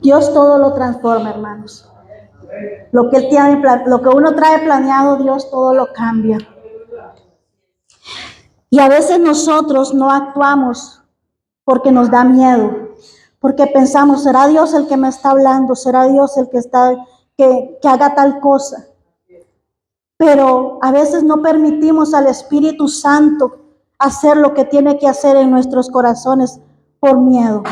Dios todo lo transforma, hermanos. Lo que Él tiene, lo que uno trae planeado, Dios todo lo cambia. Y a veces nosotros no actuamos porque nos da miedo, porque pensamos, ¿será Dios el que me está hablando? ¿Será Dios el que que haga tal cosa? Pero a veces no permitimos al Espíritu Santo hacer lo que tiene que hacer en nuestros corazones por miedo.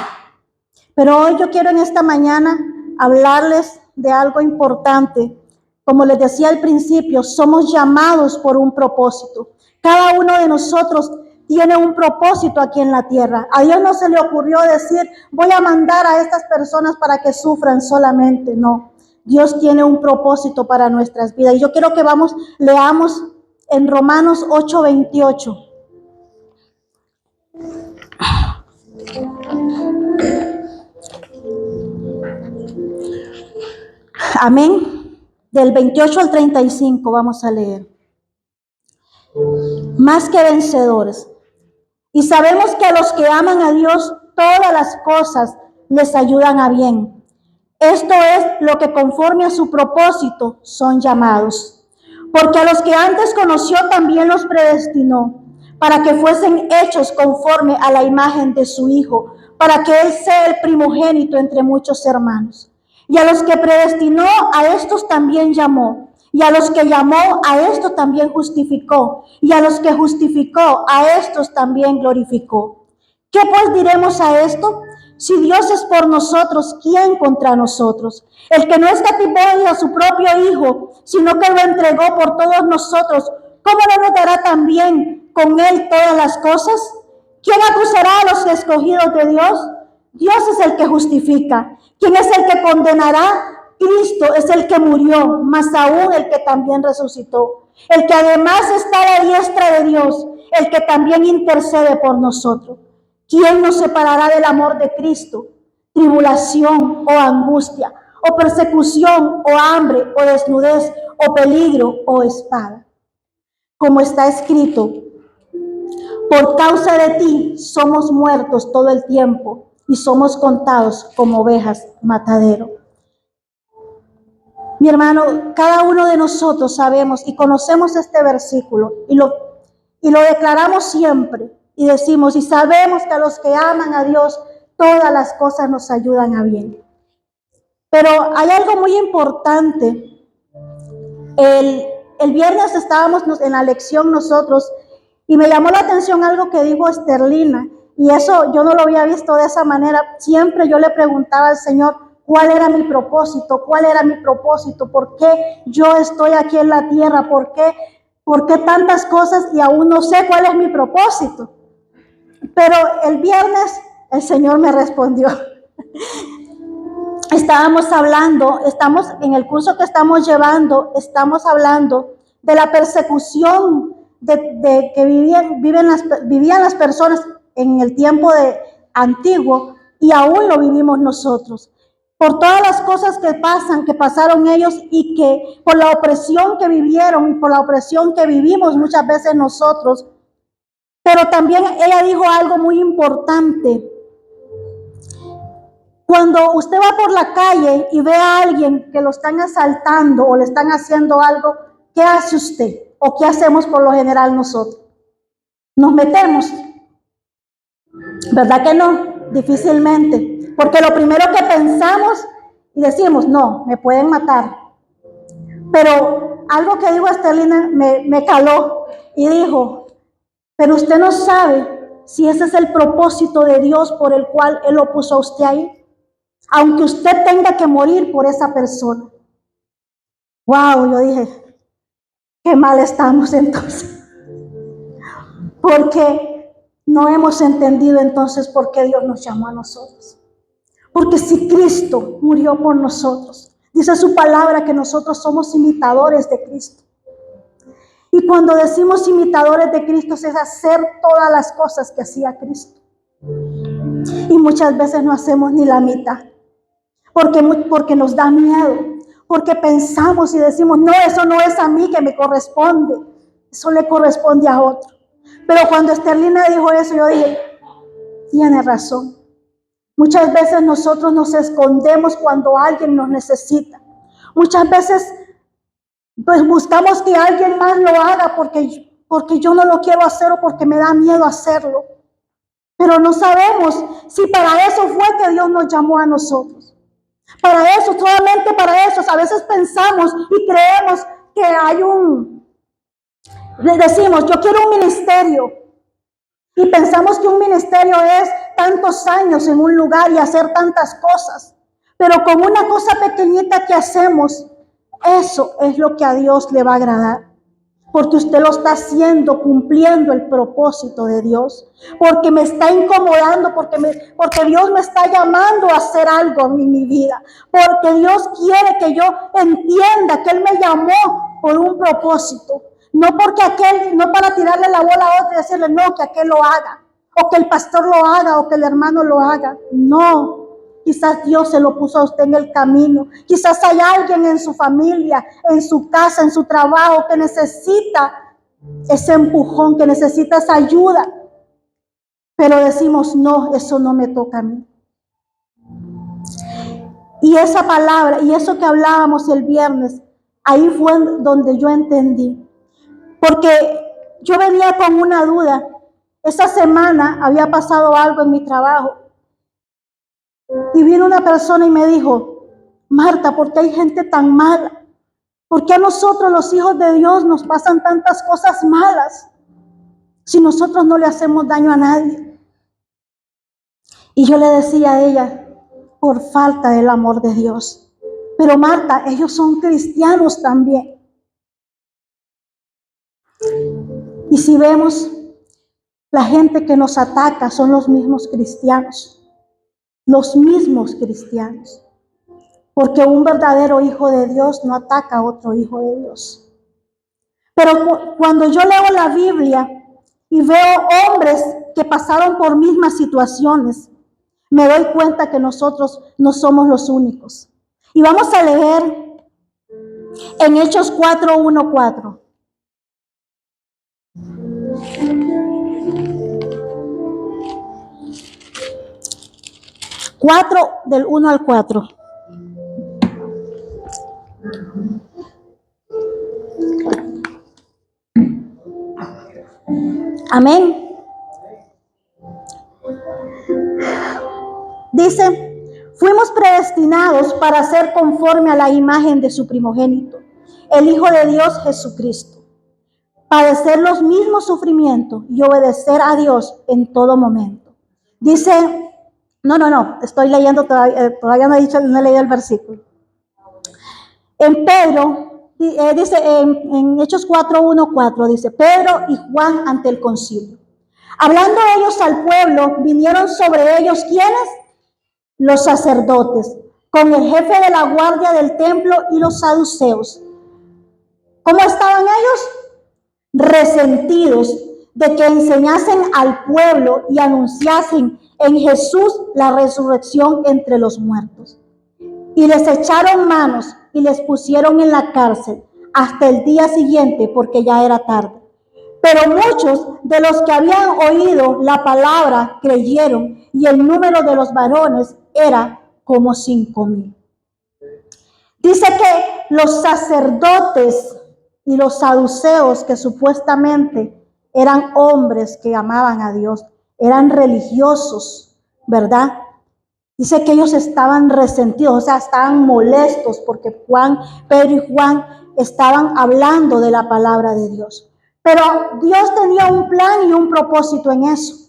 Pero hoy yo quiero en esta mañana hablarles de algo importante. Como les decía al principio, somos llamados por un propósito. Cada uno de nosotros tiene un propósito aquí en la tierra. A Dios no se le ocurrió decir, voy a mandar a estas personas para que sufran solamente. No, Dios tiene un propósito para nuestras vidas. Y yo quiero que leamos en Romanos 8:28. Amén. Del 28 al 35 vamos a leer. Más que vencedores. Y sabemos que a los que aman a Dios, todas las cosas les ayudan a bien. Esto es lo que conforme a su propósito son llamados. Porque a los que antes conoció también los predestinó, para que fuesen hechos conforme a la imagen de su Hijo, para que Él sea el primogénito entre muchos hermanos. Y a los que predestinó, a estos también llamó. Y a los que llamó, a estos también justificó. Y a los que justificó, a estos también glorificó. ¿Qué pues diremos a esto? Si Dios es por nosotros, ¿quién contra nosotros? El que no escatimó a su propio Hijo, sino que lo entregó por todos nosotros, ¿cómo no nos dará también con Él todas las cosas? ¿Quién acusará a los escogidos de Dios? Dios es el que justifica. ¿Quién es el que condenará? Cristo es el que murió, más aún el que también resucitó, el que además está a la diestra de Dios, el que también intercede por nosotros. ¿Quién nos separará del amor de Cristo? Tribulación o angustia, o persecución o hambre o desnudez o peligro o espada. Como está escrito, por causa de ti somos muertos todo el tiempo y somos contados como ovejas matadero. Mi hermano, cada uno de nosotros sabemos y conocemos este versículo y lo declaramos siempre y decimos y sabemos que a los que aman a Dios todas las cosas nos ayudan a bien. Pero hay algo muy importante. El viernes estábamos en la lección nosotros y me llamó la atención algo que dijo Esterlina y eso yo no lo había visto de esa manera. Siempre yo le preguntaba al Señor, ¿cuál era mi propósito? ¿Cuál era mi propósito? ¿Por qué yo estoy aquí en la tierra? ¿Por qué tantas cosas y aún no sé cuál es mi propósito? Pero el viernes el Señor me respondió. Estamos en el curso que estamos llevando, estamos hablando de la persecución que vivían las personas en el tiempo antiguo y aún lo vivimos nosotros. Por todas las cosas que pasaron ellos y que por la opresión que vivieron y por la opresión que vivimos muchas veces nosotros. Pero también ella dijo algo muy importante. Cuando usted va por la calle y ve a alguien que lo están asaltando o le están haciendo algo, ¿qué hace usted? ¿O qué hacemos por lo general nosotros? Nos metemos. ¿Verdad que no? Difícilmente. Porque lo primero que pensamos y decimos, no, me pueden matar. Pero algo que dijo Estelina me caló y dijo, pero usted no sabe si ese es el propósito de Dios por el cual Él lo puso a usted ahí. Aunque usted tenga que morir por esa persona. Wow, yo dije, qué mal estamos entonces. Porque no hemos entendido entonces por qué Dios nos llamó a nosotros. Porque si Cristo murió por nosotros, dice su palabra que nosotros somos imitadores de Cristo. Y cuando decimos imitadores de Cristo es hacer todas las cosas que hacía Cristo. Y muchas veces no hacemos ni la mitad. Porque nos da miedo, porque pensamos y decimos, no, eso no es a mí que me corresponde, eso le corresponde a otro. Pero cuando Esterlina dijo eso, yo dije, tiene razón. Muchas veces nosotros nos escondemos cuando alguien nos necesita. Muchas veces pues buscamos que alguien más lo haga porque yo no lo quiero hacer o porque me da miedo hacerlo. Pero no sabemos si para eso fue que Dios nos llamó a nosotros. Para eso, solamente para eso. A veces pensamos y creemos que le decimos, yo quiero un ministerio. Y pensamos que un ministerio es tantos años en un lugar y hacer tantas cosas. Pero con una cosa pequeñita que hacemos, eso es lo que a Dios le va a agradar. Porque usted lo está haciendo, cumpliendo el propósito de Dios. Porque me está incomodando, porque Dios me está llamando a hacer algo en mi vida. Porque Dios quiere que yo entienda que Él me llamó por un propósito. No porque no para tirarle la bola a otro y decirle, no, que aquel lo haga. O que el pastor lo haga, o que el hermano lo haga. No. Quizás Dios se lo puso a usted en el camino. Quizás hay alguien en su familia, en su casa, en su trabajo que necesita ese empujón, que necesita esa ayuda. Pero decimos, no, eso no me toca a mí. Y esa palabra, y eso que hablábamos el viernes, ahí fue donde yo entendí. Porque yo venía con una duda. Esa semana había pasado algo en mi trabajo. Y vino una persona y me dijo, Marta, ¿por qué hay gente tan mala? ¿Por qué a nosotros los hijos de Dios nos pasan tantas cosas malas si nosotros no le hacemos daño a nadie? Y yo le decía a ella, por falta del amor de Dios. Pero Marta, ellos son cristianos también. Y si vemos, la gente que nos ataca son los mismos cristianos. Los mismos cristianos. Porque un verdadero hijo de Dios no ataca a otro hijo de Dios. Pero cuando yo leo la Biblia y veo hombres que pasaron por mismas situaciones, me doy cuenta que nosotros no somos los únicos. Y vamos a leer en Hechos 4:1-4. 4 del 1 al 4. Amén. Dice, fuimos predestinados para ser conforme a la imagen de su primogénito, el Hijo de Dios Jesucristo, padecer los mismos sufrimientos y obedecer a Dios en todo momento. Dice, no, estoy leyendo todavía no he leído el versículo. En Pedro, dice en Hechos 4:1-4, dice, Pedro y Juan ante el concilio. Hablando ellos al pueblo, vinieron sobre ellos, ¿quiénes? Los sacerdotes, con el jefe de la guardia del templo y los saduceos. ¿Cómo estaban ellos? Resentidos de que enseñasen al pueblo y anunciasen en Jesús la resurrección entre los muertos. Y les echaron manos y les pusieron en la cárcel hasta el día siguiente, porque ya era tarde. Pero muchos de los que habían oído la palabra creyeron, y el número de los varones era como 5,000. Dice que los sacerdotes y los saduceos, que supuestamente eran hombres que amaban a Dios, eran religiosos, ¿verdad? Dice que ellos estaban resentidos, o sea, estaban molestos porque Pedro y Juan estaban hablando de la palabra de Dios. Pero Dios tenía un plan y un propósito en eso.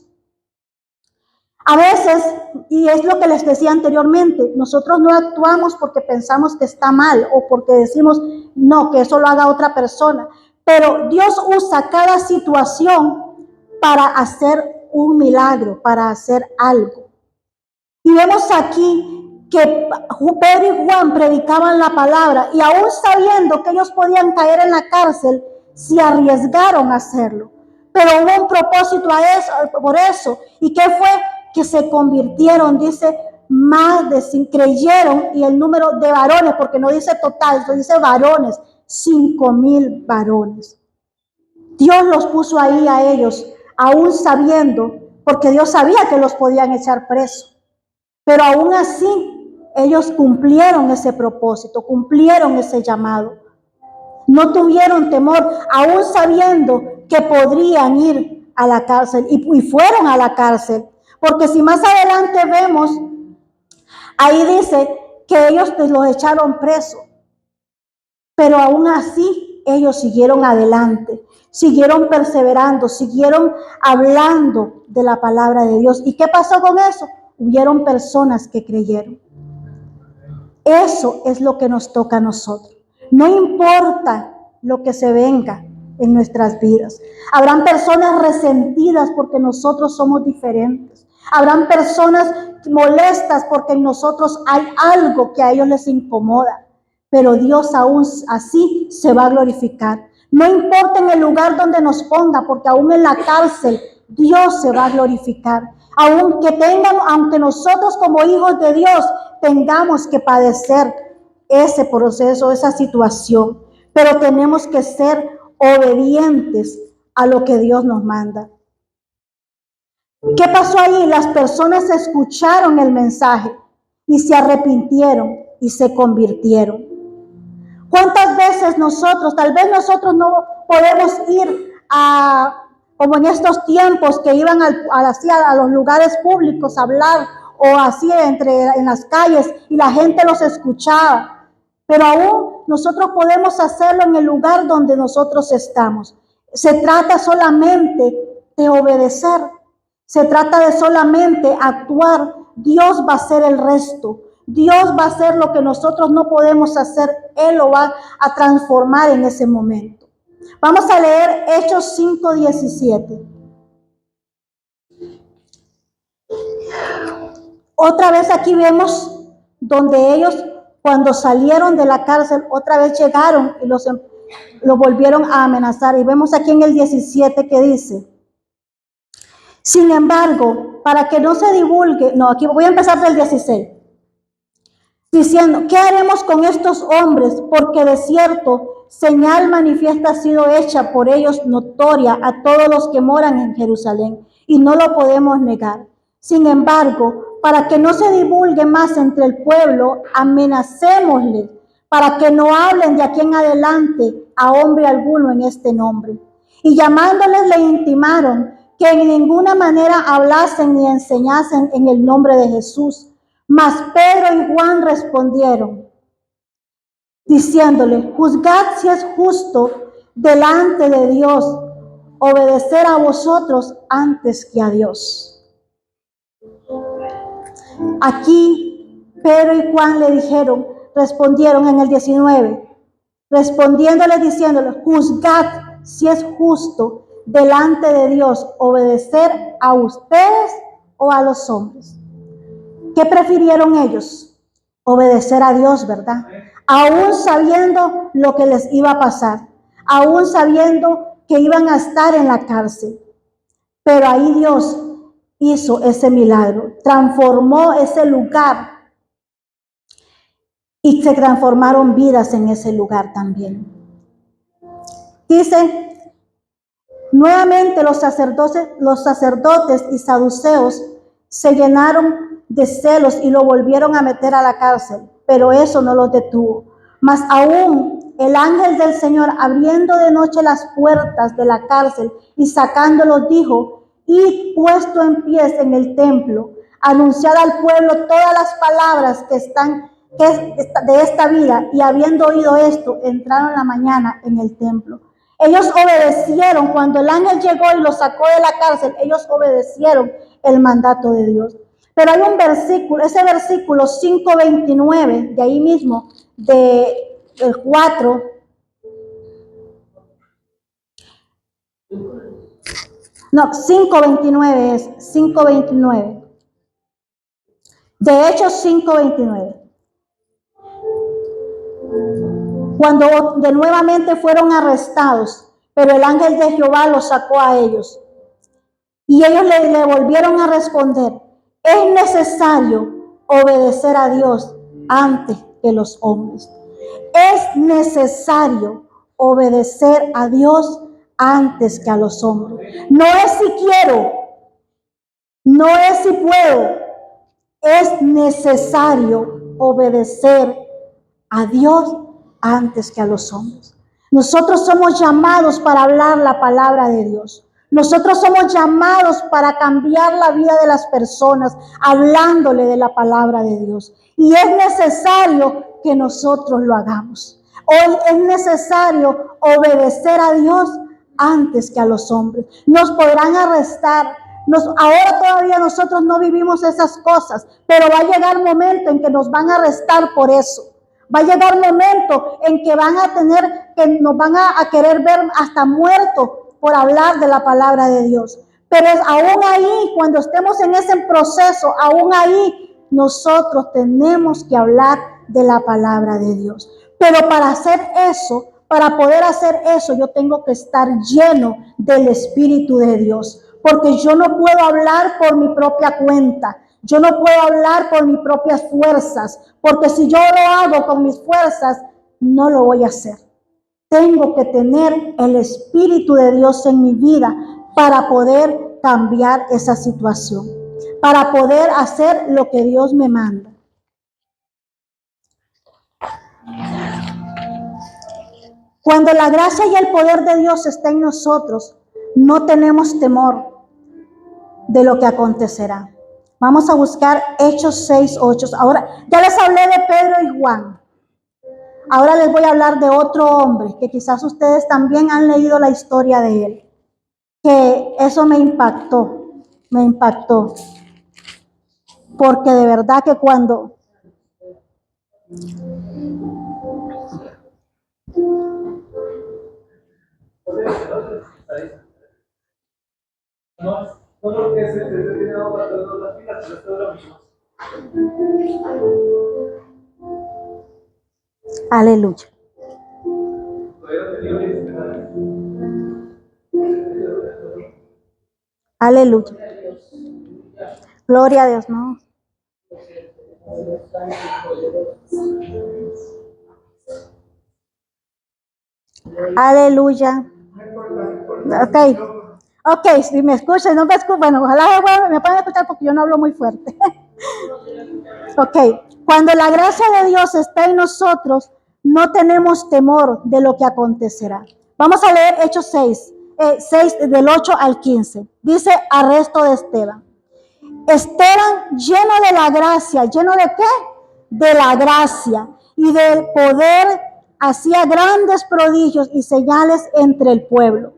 A veces, y es lo que les decía anteriormente, nosotros no actuamos porque pensamos que está mal o porque decimos, no, que eso lo haga otra persona. Pero Dios usa cada situación para hacer un milagro, para hacer algo. Y vemos aquí que Pedro y Juan predicaban la palabra y aún sabiendo que ellos podían caer en la cárcel, se arriesgaron a hacerlo. Pero hubo un propósito por eso. ¿Y qué fue? Que se convirtieron, dice, más de 5, creyeron, y el número de varones, porque no dice total, dice varones, 5,000 varones. Dios los puso ahí a ellos, aún sabiendo, porque Dios sabía que los podían echar presos. Pero aún así, ellos cumplieron ese propósito, cumplieron ese llamado. No tuvieron temor, aún sabiendo que podrían ir a la cárcel, y fueron a la cárcel. Porque si más adelante vemos, ahí dice que ellos los echaron presos. Pero aún así, ellos siguieron adelante, siguieron perseverando, siguieron hablando de la palabra de Dios. ¿Y qué pasó con eso? Hubieron personas que creyeron. Eso es lo que nos toca a nosotros. No importa lo que se venga en nuestras vidas. Habrán personas resentidas porque nosotros somos diferentes. Habrán personas molestas porque en nosotros hay algo que a ellos les incomoda. Pero Dios aún así se va a glorificar. No importa en el lugar donde nos ponga, porque aún en la cárcel Dios se va a glorificar. Aunque nosotros como hijos de Dios tengamos que padecer ese proceso, esa situación, pero tenemos que ser obedientes a lo que Dios nos manda. ¿Qué pasó ahí? Las personas escucharon el mensaje y se arrepintieron y se convirtieron. ¿Cuántas veces tal vez nosotros no podemos ir como en estos tiempos que iban a los lugares públicos a hablar, o así en las calles, y la gente los escuchaba? Pero aún nosotros podemos hacerlo en el lugar donde nosotros estamos. Se trata solamente de obedecer. Se trata de solamente actuar. Dios va a hacer el resto. Dios va a hacer lo que nosotros no podemos hacer. Él lo va a transformar en ese momento. Vamos a leer Hechos 5:17. Otra vez aquí vemos donde ellos, cuando salieron de la cárcel, otra vez llegaron y los volvieron a amenazar. Y vemos aquí en el 17 que dice: sin embargo, para que no se divulgue, aquí voy a empezar del 16, diciendo: ¿qué haremos con estos hombres? Porque de cierto, señal manifiesta ha sido hecha por ellos notoria a todos los que moran en Jerusalén, y no lo podemos negar. Sin embargo, para que no se divulgue más entre el pueblo, amenacémosles, para que no hablen de aquí en adelante a hombre alguno en este nombre. Y llamándoles le intimaron que en ninguna manera hablasen ni enseñasen en el nombre de Jesús. Mas Pedro y Juan respondieron, diciéndole: juzgad si es justo delante de Dios obedecer a vosotros antes que a Dios. Aquí Pedro y Juan respondieron en el 19, respondiéndole diciéndole: juzgad si es justo delante de Dios obedecer a ustedes o a los hombres. ¿Qué prefirieron ellos? Obedecer a Dios, ¿verdad? Aún sabiendo lo que les iba a pasar, aún sabiendo que iban a estar en la cárcel. Pero ahí Dios hizo ese milagro, transformó ese lugar y se transformaron vidas en ese lugar también. Dice, nuevamente los sacerdotes y saduceos se llenaron de celos y lo volvieron a meter a la cárcel, pero eso no los detuvo. Mas aún el ángel del Señor, abriendo de noche las puertas de la cárcel y sacándolos, dijo: id puesto en pies en el templo, anunciad al pueblo todas las palabras que de esta vida. Y habiendo oído esto, entraron la mañana en el templo. Ellos obedecieron. Cuando el ángel llegó y los sacó de la cárcel, ellos obedecieron el mandato de Dios. Pero hay un versículo, ese versículo 5:29, de ahí mismo, del 4. No, 5:29 es, 5:29. De Hechos 5:29. Cuando de nuevamente fueron arrestados, pero el ángel de Jehová los sacó a ellos. Y ellos le volvieron a responder: es necesario obedecer a Dios antes que los hombres. Es necesario obedecer a Dios antes que a los hombres. No es si quiero, no es si puedo, es necesario obedecer a Dios antes que a los hombres. Nosotros somos llamados para hablar la palabra de Dios. Nosotros somos llamados para cambiar la vida de las personas, hablándole de la palabra de Dios. Y es necesario que nosotros lo hagamos. Hoy es necesario obedecer a Dios antes que a los hombres. Nos podrán arrestar. Ahora todavía nosotros no vivimos esas cosas, pero va a llegar un momento en que nos van a arrestar por eso. Va a llegar un momento en que nos van a querer ver hasta muertos por hablar de la palabra de Dios. Pero aún ahí, cuando estemos en ese proceso, aún ahí nosotros tenemos que hablar de la palabra de Dios. Pero para hacer eso, para poder hacer eso, yo tengo que estar lleno del Espíritu de Dios. Porque yo no puedo hablar por mi propia cuenta. Yo no puedo hablar por mis propias fuerzas, porque si yo lo hago con mis fuerzas, no lo voy a hacer. Tengo que tener el Espíritu de Dios en mi vida para poder cambiar esa situación, para poder hacer lo que Dios me manda. Cuando la gracia y el poder de Dios está en nosotros, no tenemos temor de lo que acontecerá. Vamos a buscar Hechos 6:8. Ahora, ya les hablé de Pedro y Juan. Ahora les voy a hablar de otro hombre que quizás ustedes también han leído la historia de él. Que eso me impactó. Porque de verdad que cuando... Aleluya. Aleluya. Gloria a Dios, ¿no? Aleluya. Ok, si me escuchan, no me escuchan, bueno, ojalá me puedan escuchar porque yo no hablo muy fuerte. Ok, cuando la gracia de Dios está en nosotros, no tenemos temor de lo que acontecerá. Vamos a leer Hechos 6 del 8 al 15. Dice arresto de Esteban. Esteban lleno de la gracia, ¿lleno de qué? De la gracia y del poder, hacía grandes prodigios y señales entre el pueblo.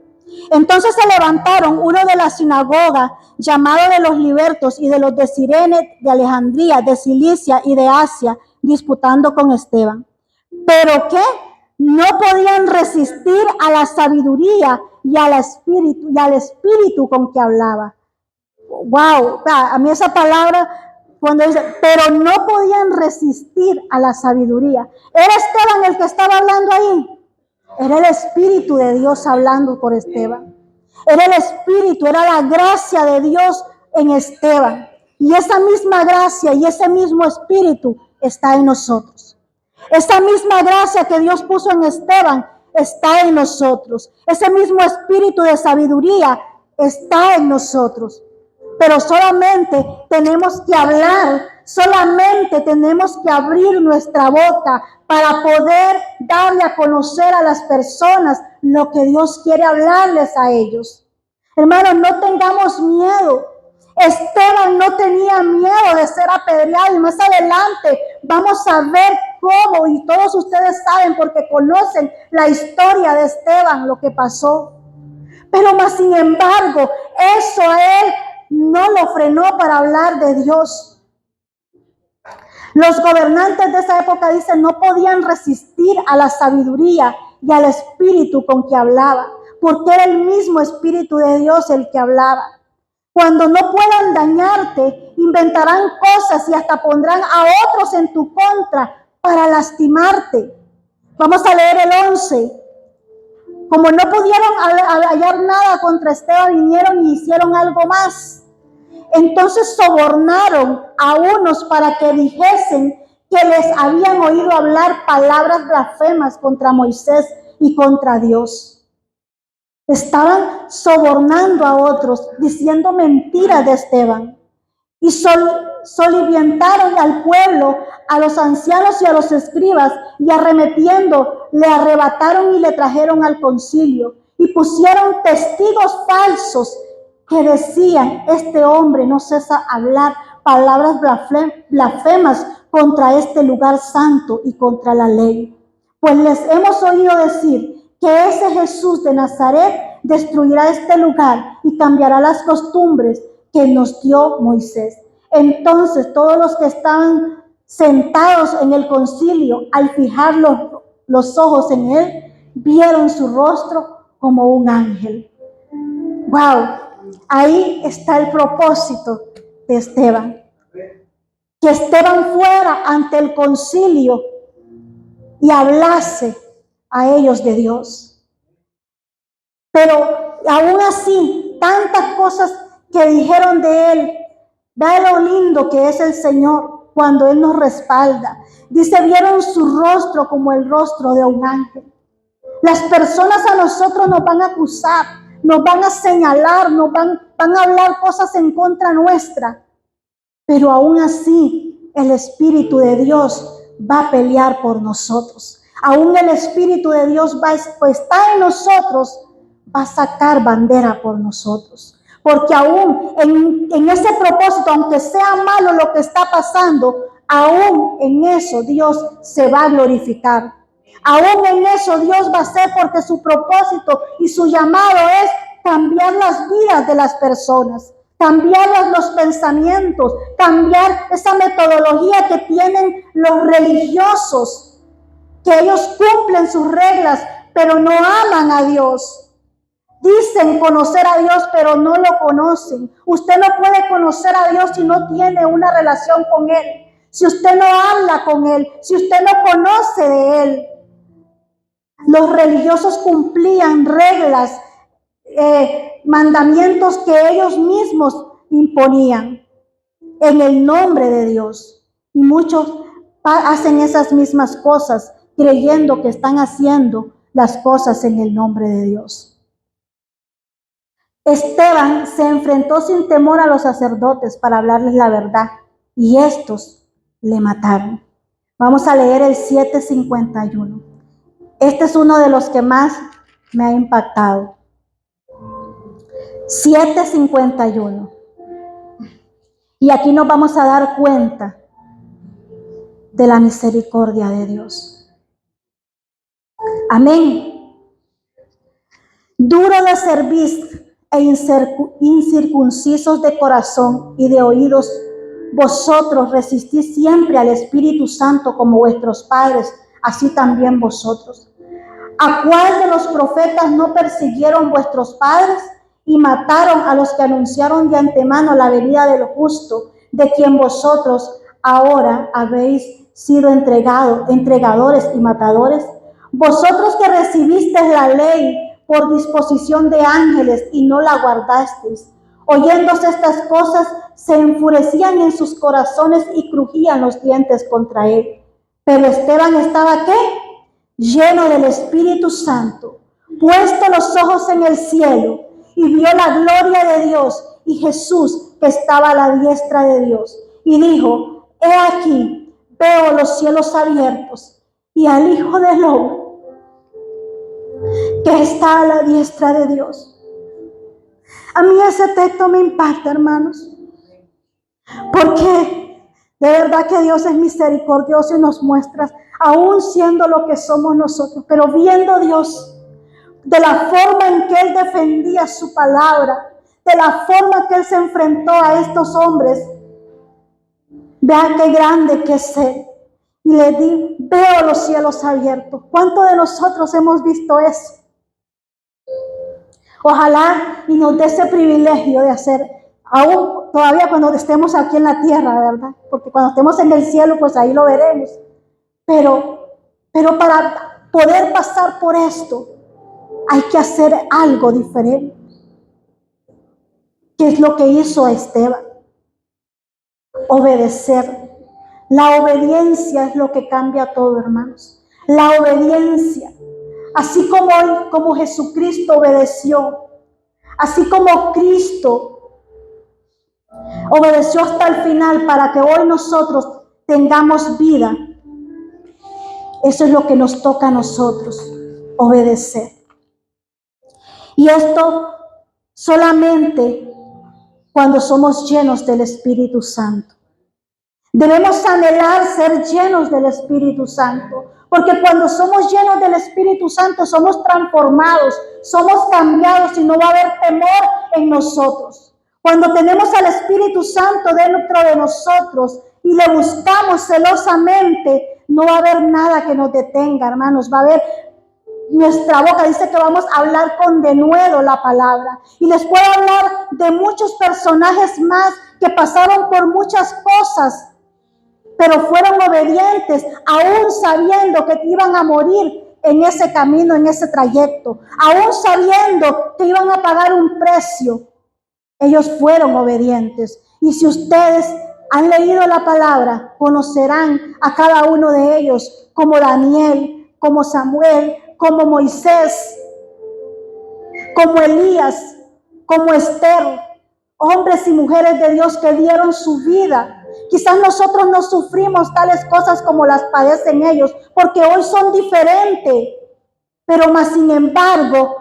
Entonces se levantaron uno de la sinagoga, llamado de los libertos, y de los de Cirene, de Alejandría, de Cilicia y de Asia, disputando con Esteban. ¿Pero qué? No podían resistir a la sabiduría y al espíritu con que hablaba. Wow, a mí esa palabra, cuando dice, pero no podían resistir a la sabiduría. ¿Era Esteban el que estaba hablando ahí? Era el Espíritu de Dios hablando por Esteban. Era el Espíritu, era la gracia de Dios en Esteban. Y esa misma gracia y ese mismo Espíritu está en nosotros. Esa misma gracia que Dios puso en Esteban está en nosotros. Ese mismo Espíritu de sabiduría está en nosotros. Pero solamente tenemos que hablar, solamente tenemos que abrir nuestra boca para poder darle a conocer a las personas lo que Dios quiere hablarles a ellos. Hermanos, no tengamos miedo. Esteban no tenía miedo de ser apedreado y más adelante vamos a ver cómo, y todos ustedes saben porque conocen la historia de Esteban, lo que pasó. Pero más sin embargo, eso a él no lo frenó para hablar de Dios. Los gobernantes de esa época, dicen, no podían resistir a la sabiduría y al espíritu con que hablaba, porque era el mismo Espíritu de Dios el que hablaba. Cuando no puedan dañarte, inventarán cosas y hasta pondrán a otros en tu contra para lastimarte. Vamos a leer el 11. Como no pudieron hallar nada contra Esteban, vinieron y hicieron algo más. Entonces sobornaron a unos para que dijesen que les habían oído hablar palabras blasfemas contra Moisés y contra Dios. Estaban sobornando a otros, diciendo mentiras de Esteban. y soliviantaron al pueblo, a los ancianos y a los escribas, y arremetiendo, le arrebataron y le trajeron al concilio, y pusieron testigos falsos que decían: este hombre no cesa hablar palabras blasfemas contra este lugar santo y contra la ley. Pues les hemos oído decir que ese Jesús de Nazaret destruirá este lugar y cambiará las costumbres que nos dio Moisés. Entonces todos los que estaban sentados en el concilio, al fijar los ojos en él, vieron su rostro como un ángel. ¡Wow! Ahí está el propósito de Esteban. Que Esteban fuera ante el concilio y hablase a ellos de Dios. Pero aún así, tantas cosas que dijeron de él, ve lo lindo que es el Señor cuando Él nos respalda. Dice: vieron su rostro como el rostro de un ángel. Las personas a nosotros nos van a acusar, nos van a señalar, nos van a hablar cosas en contra nuestra. Pero aún así, el Espíritu de Dios va a pelear por nosotros. Aún el Espíritu de Dios está en nosotros, va a sacar bandera por nosotros. Porque aún en ese propósito, aunque sea malo lo que está pasando, aún en eso Dios se va a glorificar. Aún en eso Dios va a hacer, porque su propósito y su llamado es cambiar las vidas de las personas, cambiar los pensamientos, cambiar esa metodología que tienen los religiosos, que ellos cumplen sus reglas, pero no aman a Dios. Dicen conocer a Dios, pero no lo conocen. Usted no puede conocer a Dios si no tiene una relación con Él, si usted no habla con Él, si usted no conoce de Él. Los religiosos cumplían reglas, mandamientos que ellos mismos imponían en el nombre de Dios. Y muchos hacen esas mismas cosas creyendo que están haciendo las cosas en el nombre de Dios. Esteban se enfrentó sin temor a los sacerdotes para hablarles la verdad, y estos le mataron. Vamos a leer el 7:51. Este es uno de los que más me ha impactado. 7:51. Y aquí nos vamos a dar cuenta de la misericordia de Dios. Amén. Duro de cerviz e incircuncisos de corazón y de oídos, vosotros resistís siempre al Espíritu Santo como vuestros padres, así también vosotros. ¿A cuál de los profetas no persiguieron vuestros padres y mataron a los que anunciaron de antemano la venida del justo, de quien vosotros ahora habéis sido entregadores y matadores? Vosotros que recibisteis la ley por disposición de ángeles y no la guardasteis. Oyéndose estas cosas, se enfurecían en sus corazones y crujían los dientes contra él. Pero Esteban estaba, ¿qué? Lleno del Espíritu Santo, puesto los ojos en el cielo, y vio la gloria de Dios y Jesús que estaba a la diestra de Dios. Y dijo: he aquí, veo los cielos abiertos y al Hijo del Hombre que está a la diestra de Dios. A mí ese texto me impacta, hermanos, porque de verdad que Dios es misericordioso y nos muestra, aún siendo lo que somos nosotros, pero viendo Dios de la forma en que Él defendía su palabra, de la forma que Él se enfrentó a estos hombres. Vean qué grande que es Él. Y le di: veo los cielos abiertos. ¿Cuántos de nosotros hemos visto eso? Ojalá y nos dé ese privilegio de hacer, aún todavía cuando estemos aquí en la tierra, ¿verdad? Porque cuando estemos en el cielo, pues ahí lo veremos. Pero para poder pasar por esto, hay que hacer algo diferente. ¿Qué es lo que hizo Esteban? Obedecer. La obediencia es lo que cambia todo, hermanos. La obediencia. Así como Jesucristo obedeció, así como Cristo Obedeció hasta el final para que hoy nosotros tengamos vida. Eso es lo que nos toca a nosotros, obedecer. Y esto solamente cuando somos llenos del Espíritu Santo. Debemos anhelar ser llenos del Espíritu Santo, porque cuando somos llenos del Espíritu Santo somos transformados, somos cambiados y no va a haber temor en nosotros. Cuando tenemos al Espíritu Santo dentro de nosotros y le buscamos celosamente, no va a haber nada que nos detenga, hermanos. Va a haber nuestra boca, dice que vamos a hablar con denuedo la palabra. Y les puedo hablar de muchos personajes más que pasaron por muchas cosas, pero fueron obedientes, aún sabiendo que iban a morir en ese camino, en ese trayecto, aún sabiendo que iban a pagar un precio. Ellos fueron obedientes. Y si ustedes han leído la palabra, conocerán a cada uno de ellos, como Daniel, como Samuel, como Moisés, como Elías, como Esther, hombres y mujeres de Dios que dieron su vida. Quizás nosotros no sufrimos tales cosas como las padecen ellos, porque hoy son diferentes, pero más sin embargo,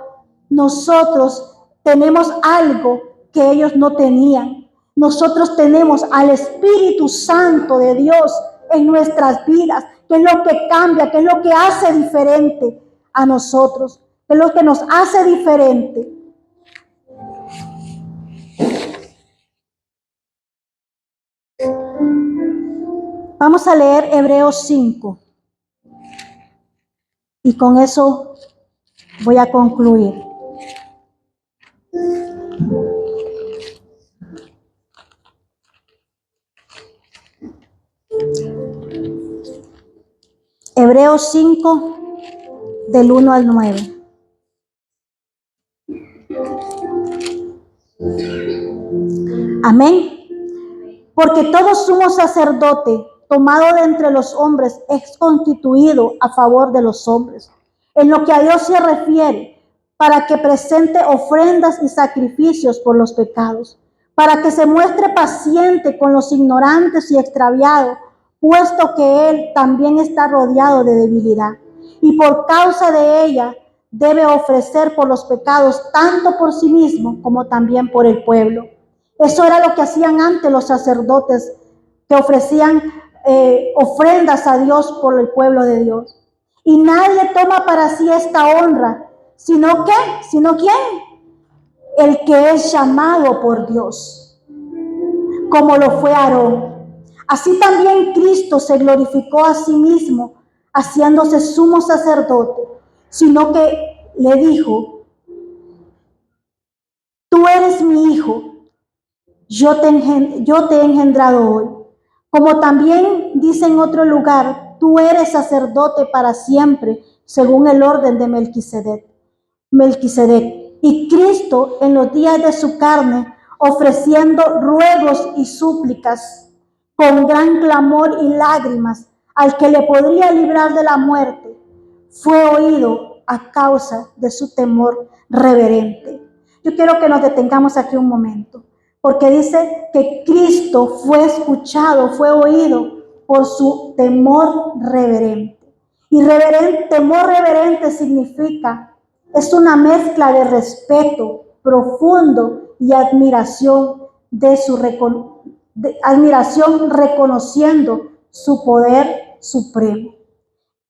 nosotros tenemos algo que ellos no tenían. Nosotros tenemos al Espíritu Santo de Dios en nuestras vidas, que es lo que cambia, que es lo que hace diferente a nosotros, que es lo que nos hace diferente. Vamos a leer Hebreos 5 y con eso voy a concluir. Hebreos 5 del 1 al 9. Amén. Porque todo sumo sacerdote tomado de entre los hombres es constituido a favor de los hombres, en lo que a Dios se refiere, para que presente ofrendas y sacrificios por los pecados, para que se muestre paciente con los ignorantes y extraviados, puesto que Él también está rodeado de debilidad, y por causa de ella debe ofrecer por los pecados tanto por sí mismo como también por el pueblo. Eso era lo que hacían antes los sacerdotes, que ofrecían ofrendas a Dios por el pueblo de Dios. Y nadie toma para sí esta honra, sino ¿quién? El que es llamado por Dios, como lo fue Aarón. Así también Cristo se glorificó a sí mismo, haciéndose sumo sacerdote, sino que le dijo: tú eres mi hijo, yo te he engendrado hoy. Como también dice en otro lugar: tú eres sacerdote para siempre, según el orden de Melquisedec. Y Cristo, en los días de su carne, ofreciendo ruegos y súplicas con gran clamor y lágrimas al que le podría librar de la muerte, fue oído a causa de su temor reverente. Yo quiero que nos detengamos aquí un momento, porque dice que Cristo fue escuchado, fue oído por su temor reverente. Y temor reverente significa, es una mezcla de respeto profundo y admiración, admiración reconociendo su poder supremo.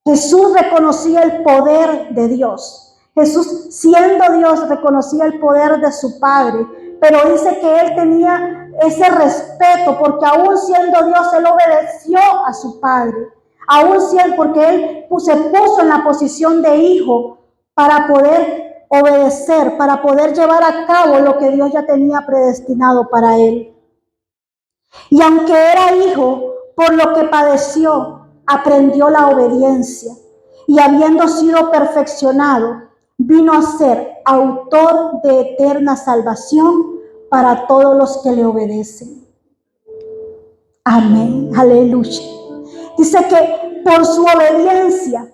Jesús reconocía el poder de Dios. Jesús, siendo Dios, reconocía el poder de su Padre, pero dice que Él tenía ese respeto, porque aún siendo Dios, Él obedeció a su Padre. Aún siendo, porque Él se puso en la posición de hijo para poder obedecer, para poder llevar a cabo lo que Dios ya tenía predestinado para Él. Y aunque era hijo, por lo que padeció, aprendió la obediencia, y habiendo sido perfeccionado, vino a ser autor de eterna salvación para todos los que le obedecen. Amén, aleluya. Dice que por su obediencia,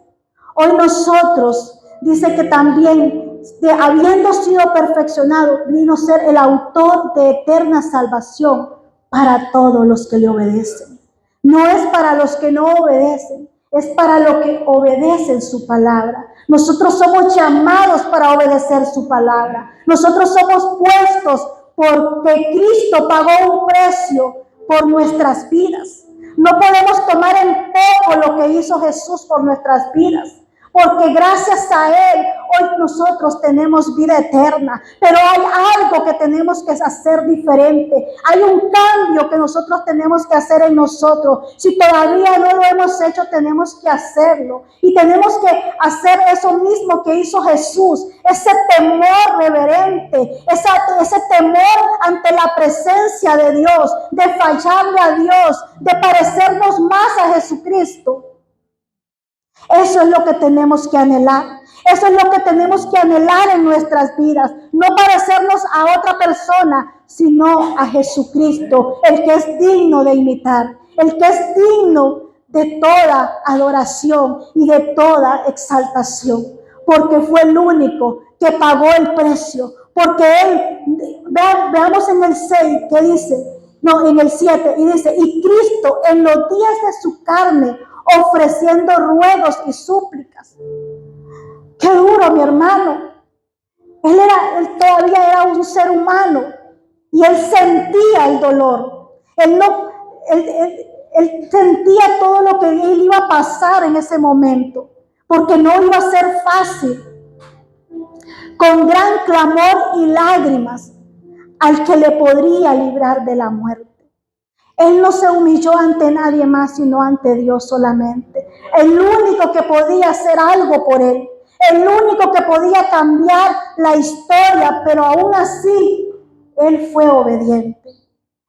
hoy nosotros, dice que también, habiendo sido perfeccionado, vino a ser el autor de eterna salvación para todos los que le obedecen. No es para los que no obedecen, es para los que obedecen su palabra. Nosotros somos llamados para obedecer su palabra. Nosotros somos puestos porque Cristo pagó un precio por nuestras vidas. No podemos tomar en poco lo que hizo Jesús por nuestras vidas, porque gracias a Él hoy nosotros tenemos vida eterna. Pero hay algo que tenemos que hacer diferente. Hay un cambio que nosotros tenemos que hacer en nosotros. Si todavía no lo hemos hecho, tenemos que hacerlo. Y tenemos que hacer eso mismo que hizo Jesús. Ese temor reverente, ese temor ante la presencia de Dios, de fallarle a Dios, de parecernos más a Jesucristo. Eso es lo que tenemos que anhelar. Eso es lo que tenemos que anhelar en nuestras vidas. No parecernos a otra persona, sino a Jesucristo, el que es digno de imitar, el que es digno de toda adoración y de toda exaltación, porque fue el único que pagó el precio. Porque Él, veamos en el 6 que dice, no, en el 7, y dice, y Cristo en los días de su carne, ofreciendo ruegos y súplicas. Qué duro, mi hermano. Él todavía era un ser humano y él sentía el dolor. Él sentía todo lo que él iba a pasar en ese momento, porque no iba a ser fácil. Con gran clamor y lágrimas al que le podría librar de la muerte. Él no se humilló ante nadie más, sino ante Dios solamente. El único que podía hacer algo por él. El único que podía cambiar la historia, pero aún así, él fue obediente.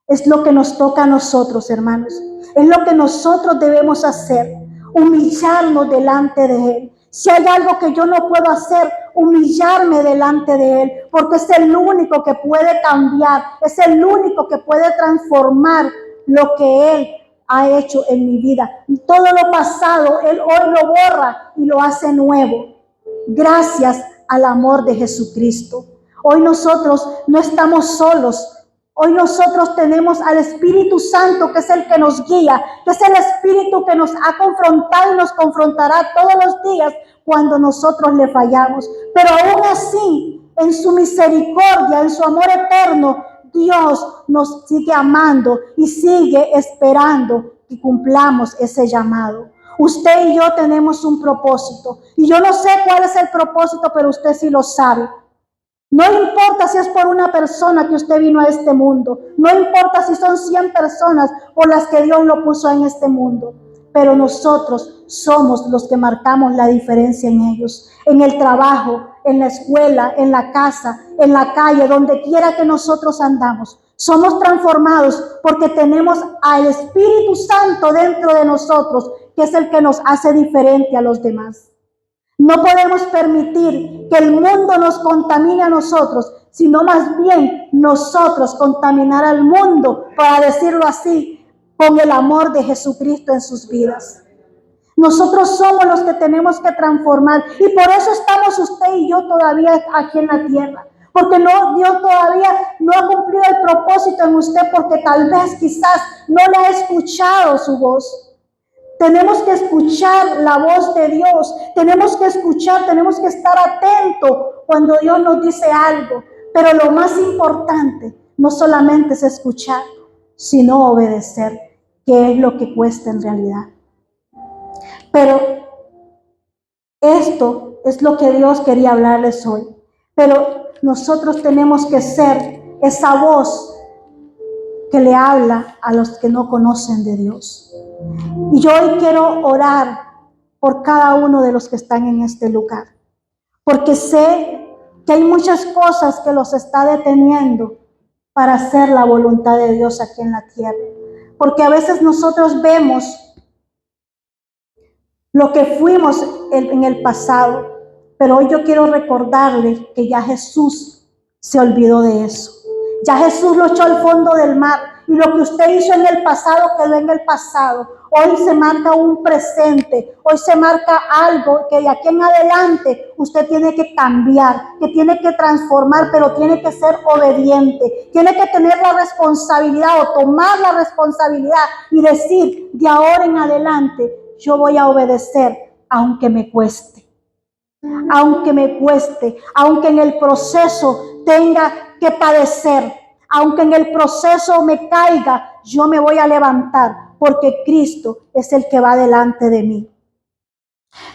Es lo que nos toca a nosotros, hermanos. Es lo que nosotros debemos hacer. Humillarnos delante de Él. Si hay algo que yo no puedo hacer, humillarme delante de Él, porque es el único que puede cambiar, es el único que puede transformar lo que Él ha hecho en mi vida. Todo lo pasado, Él hoy lo borra y lo hace nuevo, gracias al amor de Jesucristo. Hoy nosotros no estamos solos. Hoy nosotros tenemos al Espíritu Santo, que es el que nos guía, que es el Espíritu que nos ha confrontado y nos confrontará todos los días cuando nosotros le fallamos. Pero aún así, en su misericordia, en su amor eterno, Dios nos sigue amando y sigue esperando que cumplamos ese llamado. Usted y yo tenemos un propósito. Y yo no sé cuál es el propósito, pero usted sí lo sabe. No importa si es por una persona que usted vino a este mundo. No importa si son 100 personas por las que Dios lo puso en este mundo. Pero nosotros somos los que marcamos la diferencia en ellos. En el trabajo, en la escuela, en la casa, en la calle, donde quiera que nosotros andamos. Somos transformados porque tenemos al Espíritu Santo dentro de nosotros, que es el que nos hace diferente a los demás. No podemos permitir que el mundo nos contamine a nosotros, sino más bien nosotros contaminar al mundo, para decirlo así, con el amor de Jesucristo en sus vidas. Nosotros somos los que tenemos que transformar, y por eso estamos usted y yo todavía aquí en la tierra. Porque Dios todavía no ha cumplido el propósito en usted, porque tal vez quizás no le ha escuchado su voz. Tenemos que escuchar la voz de Dios, tenemos que escuchar, tenemos que estar atentos cuando Dios nos dice algo. Pero lo más importante no solamente es escuchar, sino obedecer, que es lo que cuesta en realidad. Pero esto es lo que Dios quería hablarles hoy. Pero nosotros tenemos que ser esa voz que le habla a los que no conocen de Dios. Y yo hoy quiero orar por cada uno de los que están en este lugar, porque sé que hay muchas cosas que los está deteniendo para hacer la voluntad de Dios aquí en la tierra. Porque a veces nosotros vemos lo que fuimos en el pasado, pero hoy yo quiero recordarles que ya Jesús se olvidó de eso. Ya Jesús lo echó al fondo del mar, y lo que usted hizo en el pasado quedó en el pasado. Hoy se marca un presente, hoy se marca algo que de aquí en adelante usted tiene que cambiar, que tiene que transformar, pero tiene que ser obediente, tiene que tener la responsabilidad o tomar la responsabilidad y decir, de ahora en adelante yo voy a obedecer aunque me cueste. Aunque me cueste, aunque en el proceso tenga que padecer, aunque en el proceso me caiga, yo me voy a levantar porque Cristo es el que va delante de mí.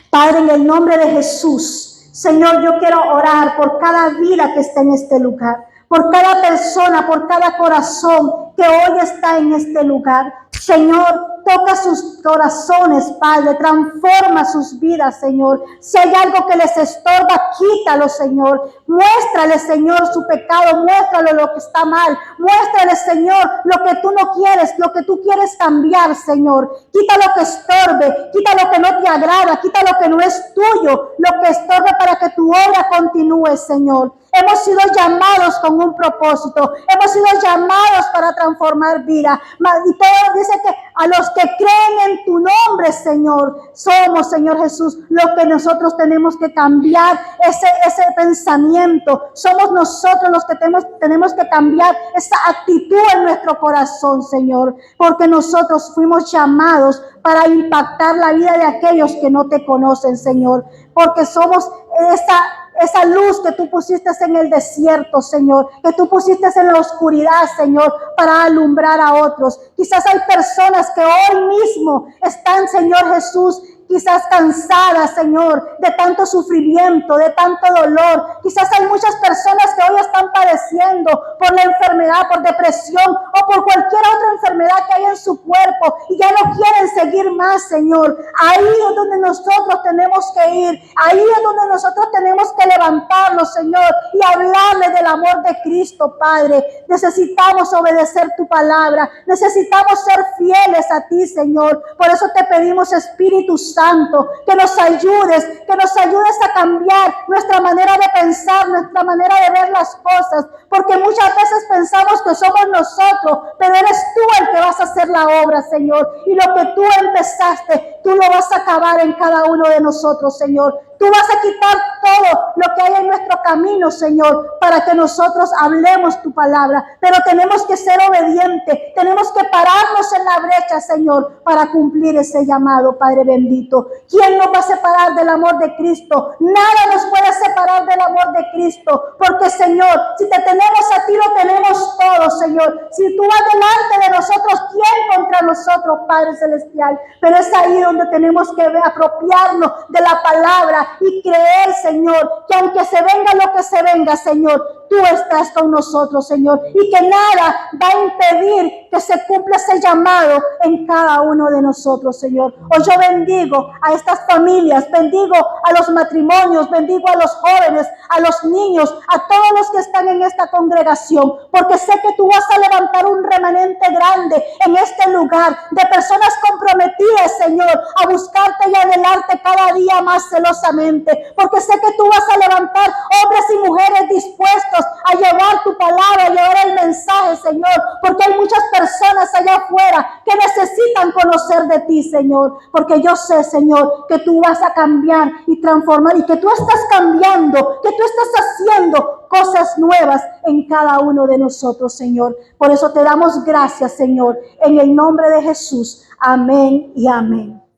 Padre, en el nombre de Jesús, Señor, yo quiero orar por cada vida que está en este lugar, por cada persona, por cada corazón que hoy está en este lugar. Señor, toca sus corazones, Padre, transforma sus vidas, Señor. Si hay algo que les estorba, quítalo, Señor. Muéstrale, Señor, su pecado, muéstrale lo que está mal, muéstrale, Señor, lo que tú no quieres, lo que tú quieres cambiar, Señor. Quita lo que estorbe, quita lo que no te agrada, quita lo que no es tuyo, lo que estorbe para que tu obra continúe, Señor. Hemos sido llamados con un propósito, hemos sido llamados para transformar vida. Y todo dice que a los que creen en tu nombre, Señor, somos, Señor Jesús, lo que nosotros tenemos que cambiar ese pensamiento. Somos nosotros los que tenemos que cambiar esa actitud en nuestro corazón, Señor, porque nosotros fuimos llamados para impactar la vida de aquellos que no te conocen, Señor, porque somos esa luz que tú pusiste en el desierto, Señor, que tú pusiste en la oscuridad, Señor, para alumbrar a otros. Quizás hay personas que hoy mismo están, Señor Jesús, quizás cansadas, Señor, de tanto sufrimiento, de tanto dolor. Quizás hay muchas personas que hoy están padeciendo por la enfermedad, por depresión o por cualquier otra enfermedad que hay en su cuerpo y ya no quieren seguir más, Señor. Ahí es donde nosotros tenemos que ir. Ahí es donde nosotros tenemos que levantarnos, Señor, y hablarle del amor de Cristo, Padre. Necesitamos obedecer tu palabra. Necesitamos ser fieles a ti, Señor. Por eso te pedimos, Espíritu Santo, que nos ayudes a cambiar nuestra manera de pensar, nuestra manera de ver las cosas, porque muchas veces pensamos que somos nosotros, pero eres tú el que vas a hacer la obra, Señor, y lo que tú empezaste, tú lo vas a acabar en cada uno de nosotros, Señor. Tú vas a quitar todo lo que hay en nuestro camino, Señor, para que nosotros hablemos tu palabra. Pero tenemos que ser obedientes, tenemos que pararnos en la brecha, Señor, para cumplir ese llamado, Padre bendito. ¿Quién nos va a separar del amor de Cristo? Nada nos puede separar del amor de Cristo, porque, Señor, si te tenemos a ti, lo tenemos todo, Señor. Si tú vas delante de nosotros, ¿quién contra nosotros, Padre celestial? Pero es ahí donde tenemos que apropiarnos de la palabra y creer, Señor, que aunque se venga lo que se venga, Señor, tú estás con nosotros, Señor, y que nada va a impedir que se cumpla ese llamado en cada uno de nosotros, Señor. Hoy yo bendigo a estas familias, bendigo a los matrimonios, bendigo a los jóvenes, a los niños, a todos los que están en esta congregación, porque sé que tú vas a levantar un remanente grande en este lugar de personas comprometidas, Señor, a buscarte y anhelarte cada día más celosamente, porque sé que tú vas a levantar hombres y mujeres dispuestos a llevar tu palabra, a llevar el mensaje, Señor, porque hay muchas personas allá afuera que necesitan conocer de ti, Señor, porque yo sé, Señor, que tú vas a cambiar y transformar y que tú estás cambiando, que tú estás haciendo cosas nuevas en cada uno de nosotros, Señor. Por eso te damos gracias, Señor, en el nombre de Jesús. Amén y amén.